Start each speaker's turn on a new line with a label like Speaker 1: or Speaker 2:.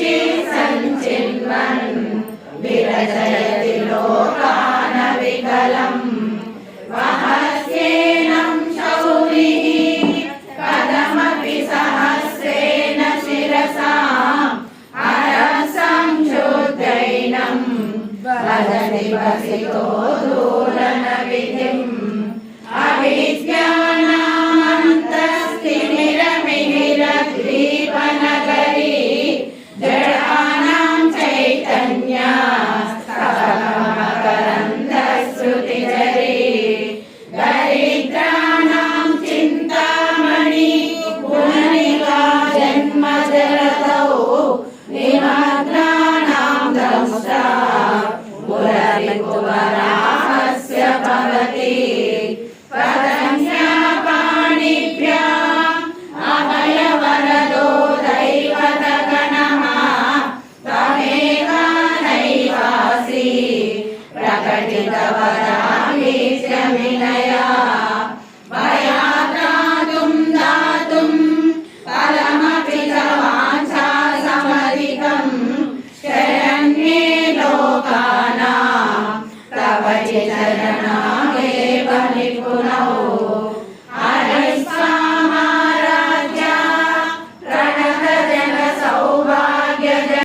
Speaker 1: सञ्चिन्वन् विरचयति लोकान् विकलम् वहस्येनं शौरिः कथमपि सहस्रेण शिरसाम् अरसंशोधैनं वदति वसितो दूरनविधिम् अविद्यानामन्तस्तिमिरमिहिरद्वीपनगरी जडानां चैतन्या मकरन्दश्रुतिझरी दरिद्राणां चिन्तामणि गुणनिका जन्मजलतौ निमग्नानां दंष्टा मुररिपुवराहस्य भवति पदन्यापाणिभ्याम् अभयवरदो दैवतगणः तमेकानैवासि प्रकटितवराभीष्य विनया भयात्रातुं दातुं फलमपि च वाञ्छासमधिकम् शरण्ये लोकानां तव चरणमेव निपुणौ